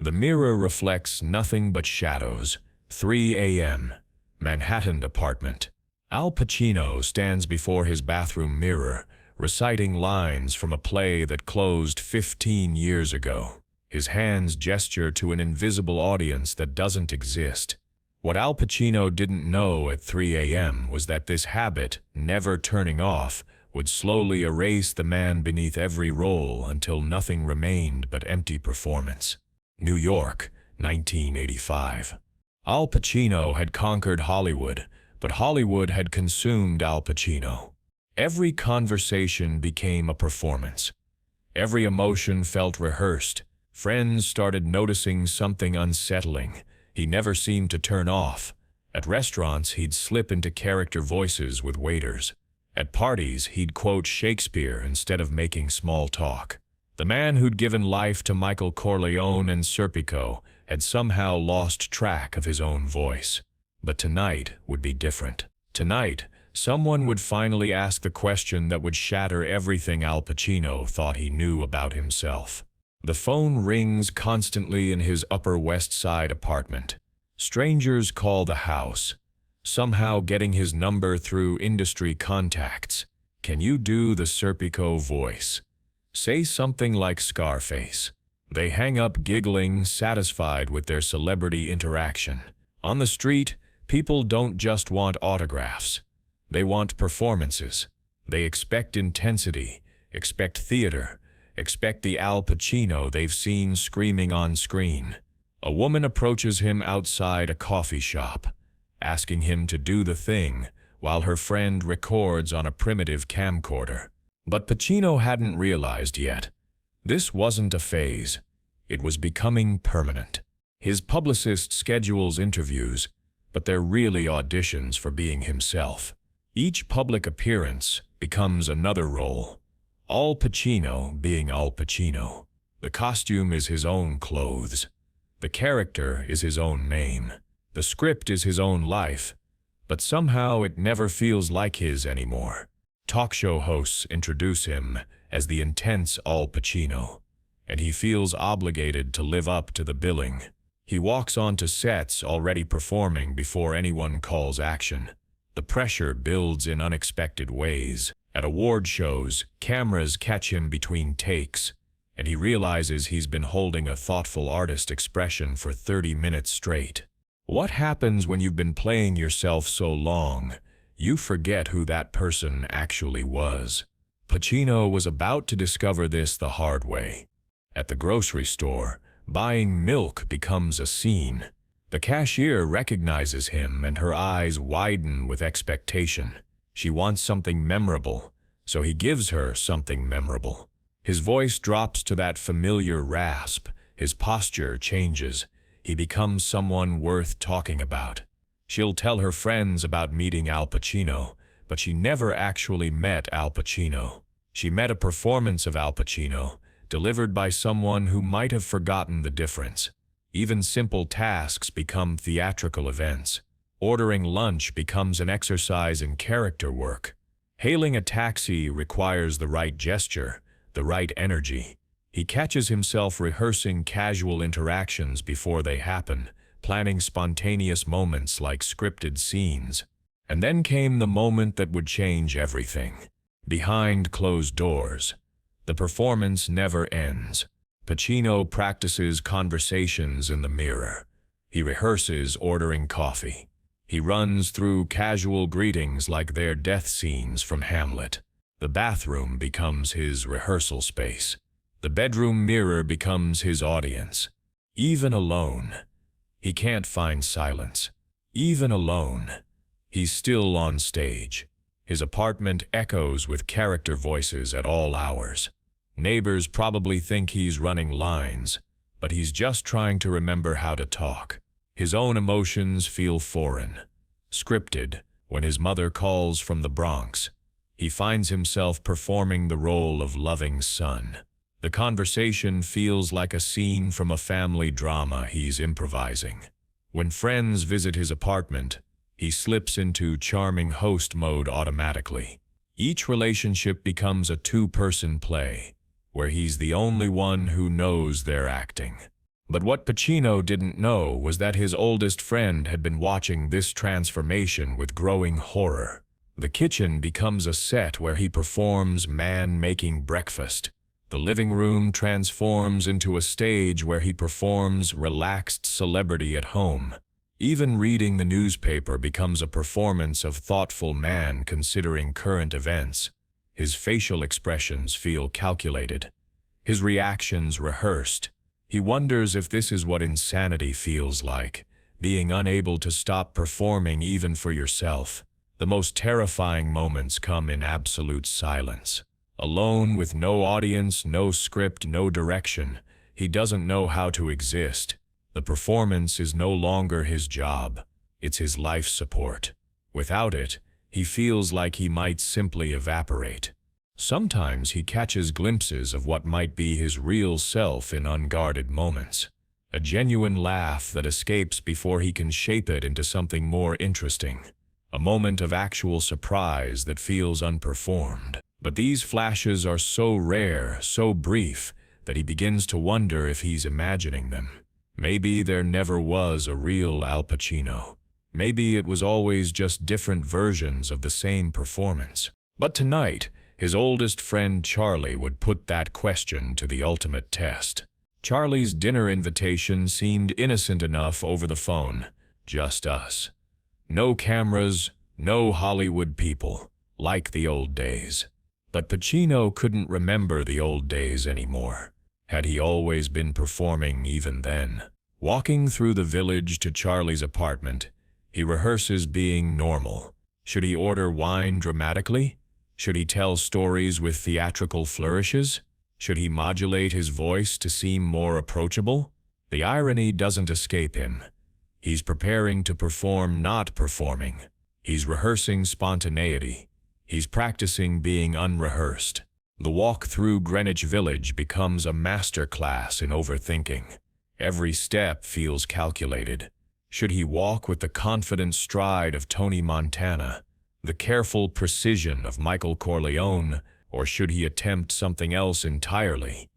The mirror reflects nothing but shadows. 3 a.m. Manhattan apartment. Al Pacino stands before his bathroom mirror, reciting lines from a play that closed 15 years ago. His hands gesture to an invisible audience that doesn't exist. What Al Pacino didn't know at 3 a.m. was that this habit, never turning off, would slowly erase the man beneath every role until nothing remained but empty performance. New York, 1985. Al Pacino had conquered Hollywood, but Hollywood had consumed Al Pacino. Every conversation became a performance. Every emotion felt rehearsed. Friends started noticing something unsettling. He never seemed to turn off. At restaurants, he'd slip into character voices with waiters. At parties, he'd quote Shakespeare instead of making small talk. The man who'd given life to Michael Corleone and Serpico had somehow lost track of his own voice. But tonight would be different. Tonight, someone would finally ask the question that would shatter everything Al Pacino thought he knew about himself. The phone rings constantly in his Upper West Side apartment. Strangers call the house, somehow getting his number through industry contacts. Can you do the Serpico voice? Say something like Scarface. They hang up giggling, satisfied with their celebrity interaction. On the street, people don't just want autographs. They want performances. They expect intensity, expect theater, expect the Al Pacino they've seen screaming on screen. A woman approaches him outside a coffee shop, asking him to do the thing while her friend records on a primitive camcorder. But Pacino hadn't realized yet. This wasn't a phase. It was becoming permanent. His publicist schedules interviews, but they're really auditions for being himself. Each public appearance becomes another role. Al Pacino being Al Pacino. The costume is his own clothes. The character is his own name. The script is his own life. But somehow it never feels like his anymore. Talk show hosts introduce him as the intense Al Pacino, and he feels obligated to live up to the billing. He walks onto sets already performing before anyone calls action. The pressure builds in unexpected ways. At award shows, cameras catch him between takes, and he realizes he's been holding a thoughtful artist expression for 30 minutes straight. What happens when you've been playing yourself so long, you forget who that person actually was? Pacino was about to discover this the hard way. At the grocery store, buying milk becomes a scene. The cashier recognizes him and her eyes widen with expectation. She wants something memorable, so he gives her something memorable. His voice drops to that familiar rasp. His posture changes. He becomes someone worth talking about. She'll tell her friends about meeting Al Pacino, but she never actually met Al Pacino. She met a performance of Al Pacino, delivered by someone who might have forgotten the difference. Even simple tasks become theatrical events. Ordering lunch becomes an exercise in character work. Hailing a taxi requires the right gesture, the right energy. He catches himself rehearsing casual interactions before they happen, planning spontaneous moments like scripted scenes. And then came the moment that would change everything. Behind closed doors. The performance never ends. Pacino practices conversations in the mirror. He rehearses ordering coffee. He runs through casual greetings like they're death scenes from Hamlet. The bathroom becomes his rehearsal space. The bedroom mirror becomes his audience. Even alone, he can't find silence. Even alone, he's still on stage. His apartment echoes with character voices at all hours. Neighbors probably think he's running lines, but he's just trying to remember how to talk. His own emotions feel foreign, scripted. When his mother calls from the Bronx, he finds himself performing the role of loving son. The conversation feels like a scene from a family drama he's improvising. When friends visit his apartment, he slips into charming host mode automatically. Each relationship becomes a two-person play, where he's the only one who knows they're acting. But what Pacino didn't know was that his oldest friend had been watching this transformation with growing horror. The kitchen becomes a set where he performs man making breakfast. The living room transforms into a stage where he performs relaxed celebrity at home. Even reading the newspaper becomes a performance of thoughtful man considering current events. His facial expressions feel calculated. His reactions rehearsed. He wonders if this is what insanity feels like, being unable to stop performing even for yourself. The most terrifying moments come in absolute silence. Alone with no audience, no script, no direction, he doesn't know how to exist. The performance is no longer his job, it's his life support. Without it, he feels like he might simply evaporate. Sometimes he catches glimpses of what might be his real self in unguarded moments. A genuine laugh that escapes before he can shape it into something more interesting. A moment of actual surprise that feels unperformed. But these flashes are so rare, so brief, that he begins to wonder if he's imagining them. Maybe there never was a real Al Pacino. Maybe it was always just different versions of the same performance. But tonight, his oldest friend Charlie would put that question to the ultimate test. Charlie's dinner invitation seemed innocent enough over the phone. Just us. No cameras, no Hollywood people, like the old days. But Pacino couldn't remember the old days anymore. Had he always been performing even then? Walking through the village to Charlie's apartment, he rehearses being normal. Should he order wine dramatically? Should he tell stories with theatrical flourishes? Should he modulate his voice to seem more approachable? The irony doesn't escape him. He's preparing to perform not performing. He's rehearsing spontaneity. He's practicing being unrehearsed. The walk through Greenwich Village becomes a master class in overthinking. Every step feels calculated. Should he walk with the confident stride of Tony Montana, the careful precision of Michael Corleone, or should he attempt something else entirely?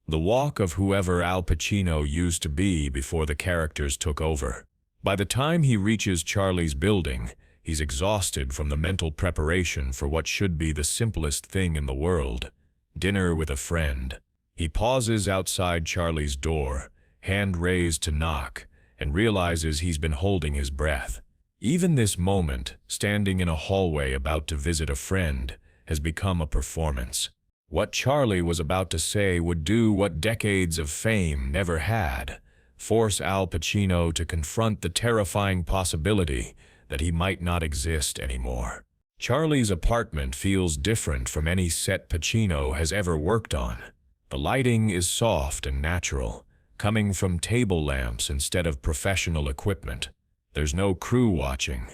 The walk of whoever Al Pacino used to be before the characters took over. By the time he reaches Charlie's building, he's exhausted from the mental preparation for what should be the simplest thing in the world, dinner with a friend. He pauses outside Charlie's door, hand raised to knock, and realizes he's been holding his breath. Even this moment, standing in a hallway about to visit a friend, has become a performance. What Charlie was about to say would do what decades of fame never had, force Al Pacino to confront the terrifying possibility that he might not exist anymore. Charlie's apartment feels different from any set Pacino has ever worked on. The lighting is soft and natural, coming from table lamps instead of professional equipment. There's no crew watching,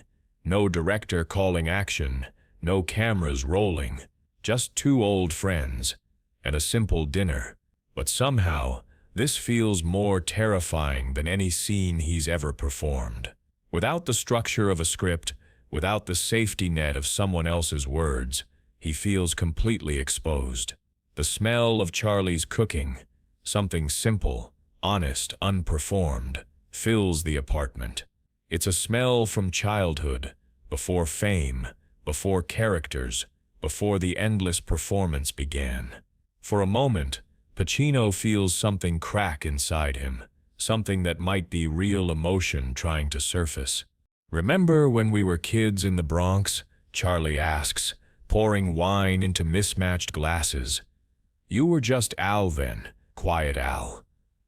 no director calling action, no cameras rolling, just two old friends and a simple dinner. But somehow, this feels more terrifying than any scene he's ever performed. Without the structure of a script, without the safety net of someone else's words, he feels completely exposed. The smell of Charlie's cooking, something simple, honest, unperformed, fills the apartment. It's a smell from childhood, before fame, before characters, before the endless performance began. For a moment, Pacino feels something crack inside him, something that might be real emotion trying to surface. "Remember when we were kids in the Bronx?" Charlie asks, pouring wine into mismatched glasses. "You were just Al then, quiet Al.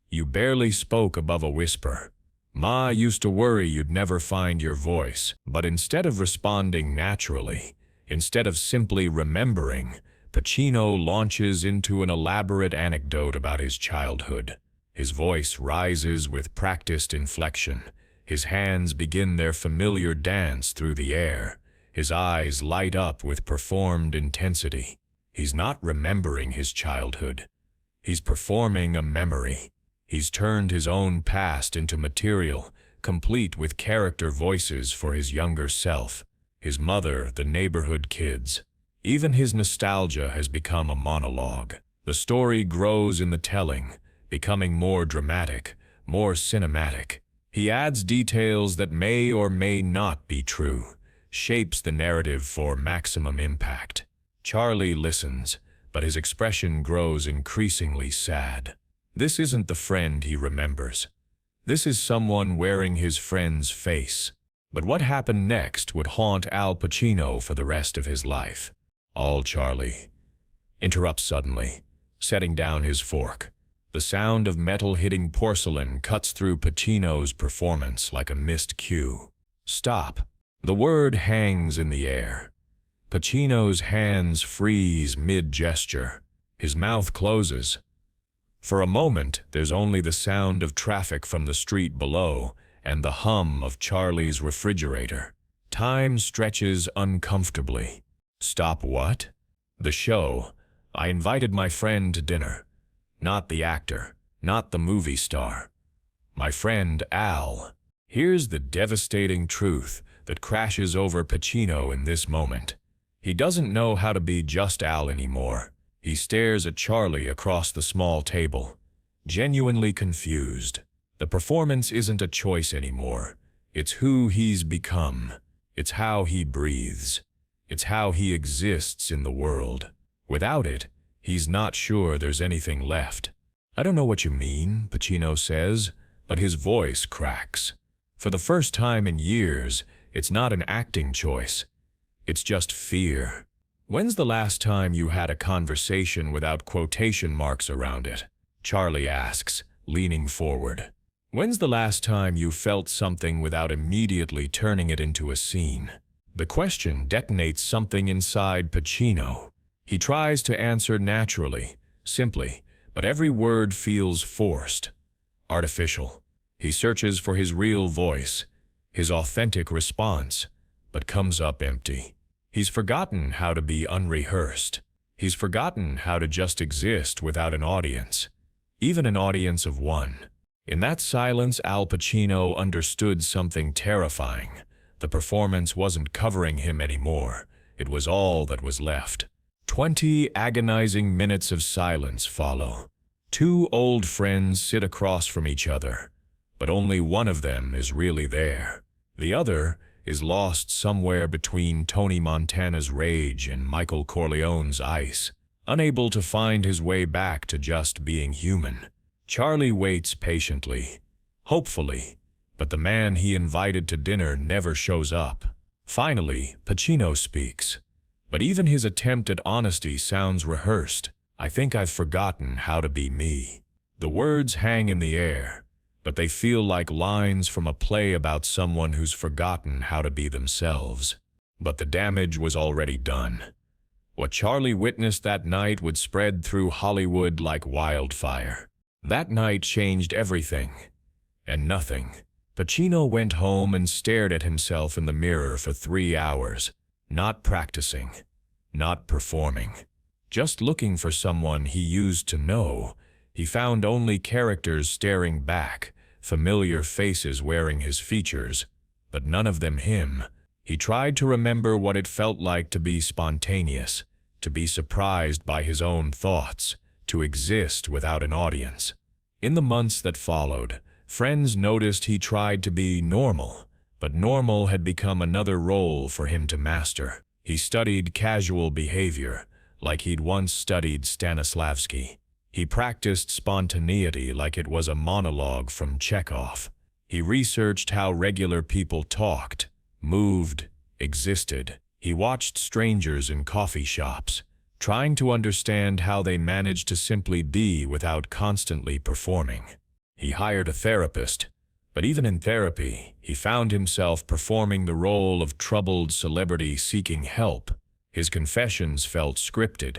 You barely spoke above a whisper. Ma used to worry you'd never find your voice, but instead of responding naturally, instead of simply remembering, Pacino launches into an elaborate anecdote about his childhood. His voice rises with practiced inflection. His hands begin their familiar dance through the air. His eyes light up with performed intensity. He's not remembering his childhood. He's performing a memory. He's turned his own past into material, complete with character voices for his younger self, his mother, the neighborhood kids. Even his nostalgia has become a monologue. The story grows in the telling, becoming more dramatic, more cinematic. He adds details that may or may not be true, shapes the narrative for maximum impact. Charlie listens, but his expression grows increasingly sad. This isn't the friend he remembers. This is someone wearing his friend's face. But what happened next would haunt Al Pacino for the rest of his life. All Charlie interrupts suddenly, setting down his fork. The sound of metal hitting porcelain cuts through Pacino's performance like a missed cue. Stop. The word hangs in the air. Pacino's hands freeze mid-gesture. His mouth closes. For a moment, there's only the sound of traffic from the street below and the hum of Charlie's refrigerator. Time stretches uncomfortably. Stop what? The show. I invited my friend to dinner. Not the actor, not the movie star. My friend Al. Here's the devastating truth that crashes over Pacino in this moment. He doesn't know how to be just Al anymore. He stares at Charlie across the small table, genuinely confused. The performance isn't a choice anymore. It's who he's become. It's how he breathes. It's how he exists in the world. Without it, he's not sure there's anything left. I don't know what you mean, Pacino says, but his voice cracks. For the first time in years, it's not an acting choice. It's just fear. When's the last time you had a conversation without quotation marks around it? Charlie asks, leaning forward. When's the last time you felt something without immediately turning it into a scene? The question detonates something inside Pacino. He tries to answer naturally, simply, but every word feels forced, artificial. He searches for his real voice, his authentic response, but comes up empty. He's forgotten how to be unrehearsed. He's forgotten how to just exist without an audience, even an audience of one. In that silence, Al Pacino understood something terrifying. The performance wasn't covering him anymore. It was all that was left. 20 agonizing minutes of silence follow. Two old friends sit across from each other, but only one of them is really there. The other is lost somewhere between Tony Montana's rage and Michael Corleone's ice, unable to find his way back to just being human. Charlie waits patiently, hopefully, but the man he invited to dinner never shows up. Finally, Pacino speaks. But even his attempt at honesty sounds rehearsed. I think I've forgotten how to be me. The words hang in the air, but they feel like lines from a play about someone who's forgotten how to be themselves. But the damage was already done. What Charlie witnessed that night would spread through Hollywood like wildfire. That night changed everything, and nothing. Pacino went home and stared at himself in the mirror for 3 hours, not practicing, not performing, just looking for someone he used to know. He found only characters staring back, familiar faces wearing his features, but none of them him. He tried to remember what it felt like to be spontaneous, to be surprised by his own thoughts, to exist without an audience. In the months that followed, friends noticed he tried to be normal, but normal had become another role for him to master. He studied casual behavior, like he'd once studied Stanislavski. He practiced spontaneity like it was a monologue from Chekhov. He researched how regular people talked, moved, existed. He watched strangers in coffee shops, trying to understand how they managed to simply be without constantly performing. He hired a therapist, but even in therapy, he found himself performing the role of troubled celebrity seeking help. His confessions felt scripted.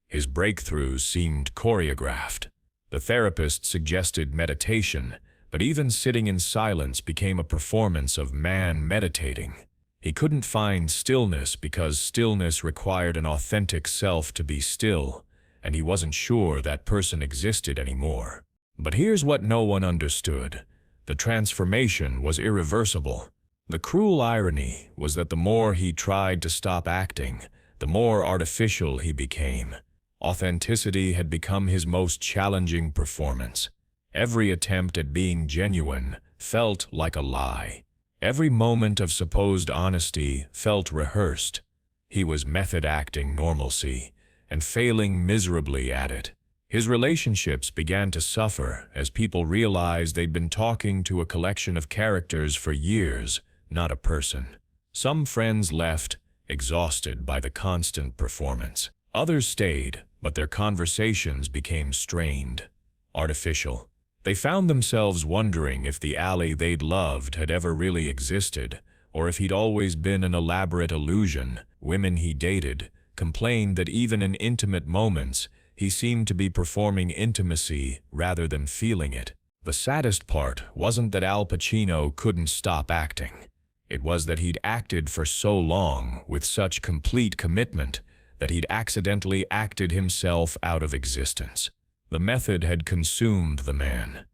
His breakthroughs seemed choreographed. The therapist suggested meditation, but even sitting in silence became a performance of man meditating. He couldn't find stillness because stillness required an authentic self to be still, and he wasn't sure that person existed anymore. But here's what no one understood. The transformation was irreversible. The cruel irony was that the more he tried to stop acting, the more artificial he became. Authenticity had become his most challenging performance, Every attempt at being genuine felt like a lie. Every moment of supposed honesty felt rehearsed. He was method acting normalcy and failing miserably at it. His relationships began to suffer as people realized they'd been talking to a collection of characters for years, not a person. Some friends left, exhausted by the constant performance. Others stayed, but their conversations became strained, artificial. They found themselves wondering if the alley they'd loved had ever really existed, or if he'd always been an elaborate illusion. Women he dated complained that even in intimate moments, he seemed to be performing intimacy rather than feeling it. The saddest part wasn't that Al Pacino couldn't stop acting. It was that he'd acted for so long with such complete commitment that he'd accidentally acted himself out of existence. The method had consumed the man.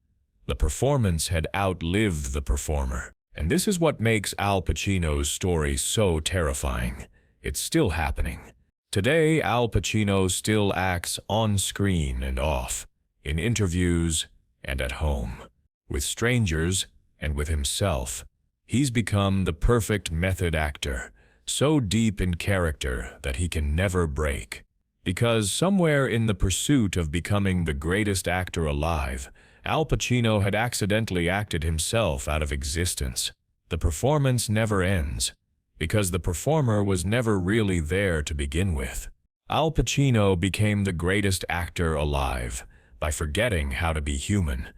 The performance had outlived the performer. And this is what makes Al Pacino's story so terrifying. It's still happening. Today, Al Pacino still acts on screen and off, in interviews and at home, with strangers and with himself. He's become the perfect method actor, so deep in character that he can never break. Because somewhere in the pursuit of becoming the greatest actor alive, Al Pacino had accidentally acted himself out of existence. The performance never ends, because the performer was never really there to begin with. Al Pacino became the greatest actor alive by forgetting how to be human,